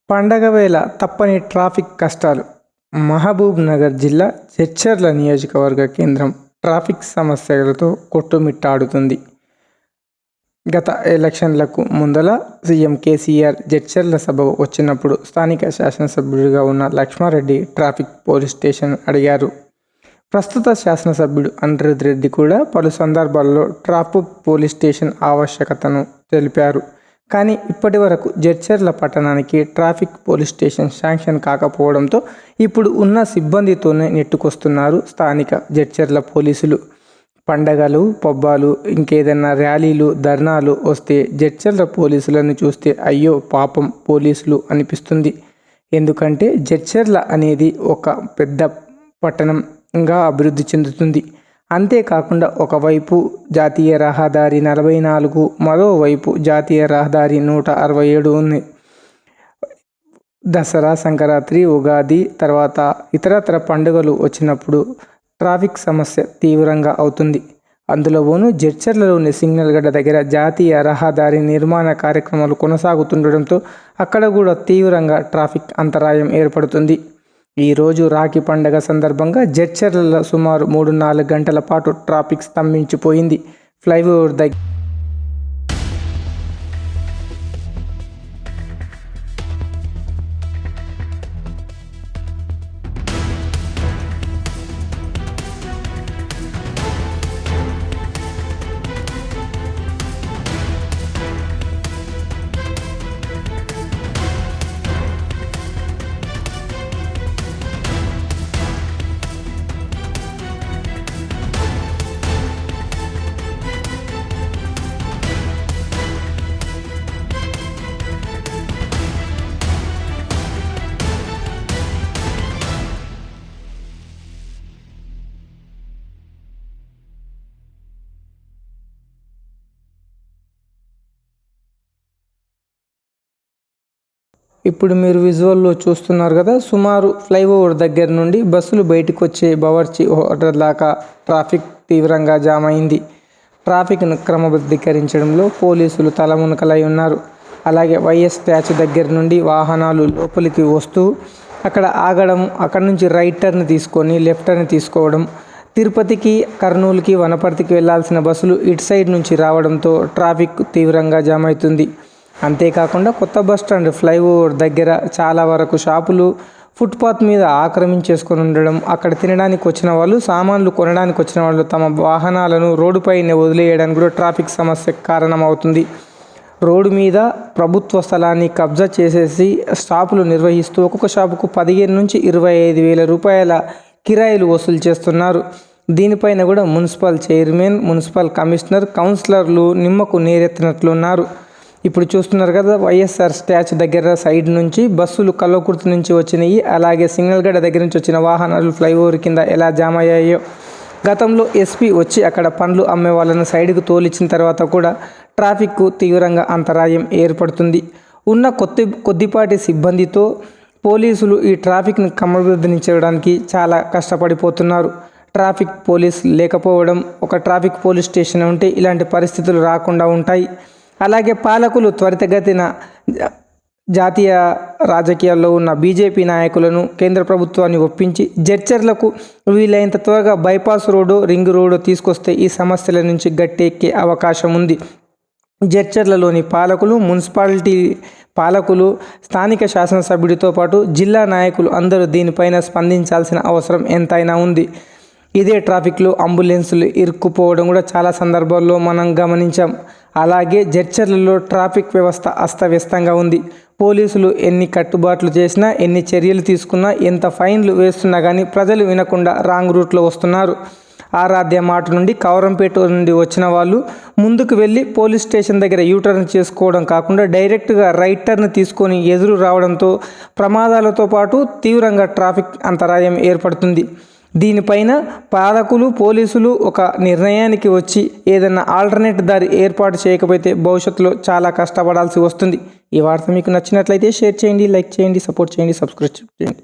పండగ వేళ తప్పని ట్రాఫిక్ కష్టాలు. మహబూబ్ నగర్ జిల్లా జడ్చర్ల నియోజకవర్గ కేంద్రం ట్రాఫిక్ సమస్యలతో కొట్టుమిట్టాడుతుంది. గత ఎలక్షన్లకు ముందల సీఎం కేసీఆర్ జడ్చర్ల సభ వచ్చినప్పుడు స్థానిక శాసనసభ్యుడిగా ఉన్న లక్ష్మారెడ్డి ట్రాఫిక్ పోలీస్ స్టేషన్ అడిగారు. ప్రస్తుత శాసనసభ్యుడు అనిరుద్ రెడ్డి కూడా పలు సందర్భాల్లో ట్రాఫిక్ పోలీస్ స్టేషన్ ఆవశ్యకతను తెలిపారు. కానీ ఇప్పటి వరకు జడ్చర్ల పట్టణానికి ట్రాఫిక్ పోలీస్ స్టేషన్ శాంక్షన్ కాకపోవడంతో ఇప్పుడు ఉన్న సిబ్బందితోనే నెట్టుకొస్తున్నారు స్థానిక జడ్చర్ల పోలీసులు. పండగలు, పబ్బాలు, ఇంకేదైనా ర్యాలీలు, ధర్నాలు వస్తే జడ్చర్ల పోలీసులను చూస్తే అయ్యో పాపం పోలీసులు అనిపిస్తుంది. ఎందుకంటే జడ్చర్ల అనేది ఒక పెద్ద పట్టణంగా అభివృద్ధి చెందుతుంది. అంతేకాకుండా ఒకవైపు జాతీయ రహదారి 44, మరోవైపు జాతీయ రహదారి 167 ఉంది. దసరా, సంక్రాంతి, ఉగాది తర్వాత ఇతరత్ర పండుగలు వచ్చినప్పుడు ట్రాఫిక్ సమస్య తీవ్రంగా అవుతుంది. అందులోనూ జడ్చర్లలోని సిగ్నల్ గడ్డ దగ్గర జాతీయ రహదారి నిర్మాణ కార్యక్రమాలు కొనసాగుతుండడంతో అక్కడ కూడా తీవ్రంగా ట్రాఫిక్ అంతరాయం ఏర్పడుతుంది. ఈరోజు రాఖీ పండుగ సందర్భంగా జడ్చర్లలో సుమారు 3-4 గంటల పాటు ట్రాఫిక్ స్తంభించిపోయింది. ఫ్లైఓవర్ దగ్గర ఇప్పుడు మీరు విజువల్లో చూస్తున్నారు కదా, సుమారు ఫ్లైఓవర్ దగ్గర నుండి బస్సులు బయటకు వచ్చే బవర్చి హోటల్ దాకా ట్రాఫిక్ తీవ్రంగా జామ్ అయింది. ట్రాఫిక్ను క్రమబద్ధీకరించడంలో పోలీసులు తలమునకలై ఉన్నారు. అలాగే వైఎస్ స్టాచ్యూ దగ్గర నుండి వాహనాలు లోపలికి వస్తూ అక్కడ ఆగడం, అక్కడ నుంచి రైట్ టర్న్ తీసుకొని లెఫ్ట్ టర్న్ తీసుకోవడం, తిరుపతికి, కర్నూలుకి, వనపర్తికి వెళ్లాల్సిన బస్సులు ఇటు సైడ్ నుంచి రావడంతో ట్రాఫిక్ తీవ్రంగా జామ్ అవుతుంది. అంతేకాకుండా కొత్త బస్టాండ్ ఫ్లైఓవర్ దగ్గర చాలా వరకు షాపులు ఫుట్పాత్ మీద ఆక్రమించేసుకొని ఉండడం, అక్కడ తినడానికి వచ్చిన వాళ్ళు, సామాన్లు కొనడానికి వచ్చిన వాళ్ళు తమ వాహనాలను రోడ్డుపైనే వదిలేయడానికి కూడా ట్రాఫిక్ సమస్యకు కారణమవుతుంది. రోడ్డు మీద ప్రభుత్వ స్థలాన్ని కబ్జా చేసేసి షాపులు నిర్వహిస్తూ ఒక్కొక్క షాపుకు 15,000 నుంచి 25,000 రూపాయల కిరాయిలు వసూలు చేస్తున్నారు. దీనిపైన కూడా మున్సిపల్ చైర్మన్, మున్సిపల్ కమిషనర్, కౌన్సిలర్లు నిమ్మకు నీరెత్తినట్లున్నారు. ఇప్పుడు చూస్తున్నారు కదా, వైఎస్ఆర్ స్టాచ్యూ దగ్గర సైడ్ నుంచి బస్సులు కల్వకుర్తి నుంచి వచ్చినాయి. అలాగే సిగ్నల్ గడ్డ దగ్గర నుంచి వచ్చిన వాహనాలు ఫ్లైఓవర్ కింద ఎలా జామ్ అయ్యాయో. గతంలో ఎస్పీ వచ్చి అక్కడ పండ్లు అమ్మే వాళ్ళను సైడ్కు తోలిచ్చిన తర్వాత కూడా ట్రాఫిక్కు తీవ్రంగా అంతరాయం ఏర్పడుతుంది. ఉన్న కొద్దిపాటి సిబ్బందితో పోలీసులు ఈ ట్రాఫిక్ను క్రమబద్ధీకరించడానికి చాలా కష్టపడిపోతున్నారు. ట్రాఫిక్ పోలీస్ లేకపోవడం, ఒక ట్రాఫిక్ పోలీస్ స్టేషన్ ఉంటే ఇలాంటి పరిస్థితులు రాకుండా ఉంటాయి. అలాగే పాలకులు త్వరితగతిన జాతీయ రాజకీయాల్లో ఉన్న బీజేపీ నాయకులను, కేంద్ర ప్రభుత్వాన్ని ఒప్పించి జడ్చర్లకు వీలైనంత త్వరగా బైపాస్ రోడ్డు, రింగ్ రోడ్డు తీసుకొస్తే ఈ సమస్యల నుంచి గట్టెక్కే అవకాశం ఉంది. జడ్చర్లలోని పాలకులు, మున్సిపాలిటీ పాలకులు, స్థానిక శాసనసభ్యుడితో పాటు జిల్లా నాయకులు అందరూ దీనిపైన స్పందించాల్సిన అవసరం ఎంతైనా ఉంది. ఇదే ట్రాఫిక్లో అంబులెన్సులు ఇరుక్కుపోవడం కూడా చాలా సందర్భాల్లో మనం గమనించాం. అలాగే జడ్చర్లలో ట్రాఫిక్ వ్యవస్థ అస్తవ్యస్తంగా ఉంది. పోలీసులు ఎన్ని కట్టుబాట్లు చేసినా, ఎన్ని చర్యలు తీసుకున్నా, ఎంత ఫైన్లు వేస్తున్నా కానీ ప్రజలు వినకుండా రాంగ్ రూట్లో వస్తున్నారు. ఆరాధ్య మాట నుండి కౌరంపేట నుండి వచ్చిన వాళ్ళు ముందుకు వెళ్ళి పోలీస్ స్టేషన్ దగ్గర యూటర్న్ చేసుకోవడం కాకుండా డైరెక్ట్గా రైట్ టర్న్ తీసుకొని ఎదురు రావడంతో ప్రమాదాలతో పాటు తీవ్రంగా ట్రాఫిక్ అంతరాయం ఏర్పడుతుంది. దీనిపైన పాలకులు, పోలీసులు ఒక నిర్ణయానికి వచ్చి ఏదైనా ఆల్టర్నేట్ దారి ఏర్పాటు చేయకపోతే భవిష్యత్తులో చాలా కష్టపడాల్సి వస్తుంది. ఈ వార్త మీకు నచ్చినట్లయితే షేర్ చేయండి, లైక్ చేయండి, సపోర్ట్ చేయండి, సబ్స్క్రైబ్ చేయండి.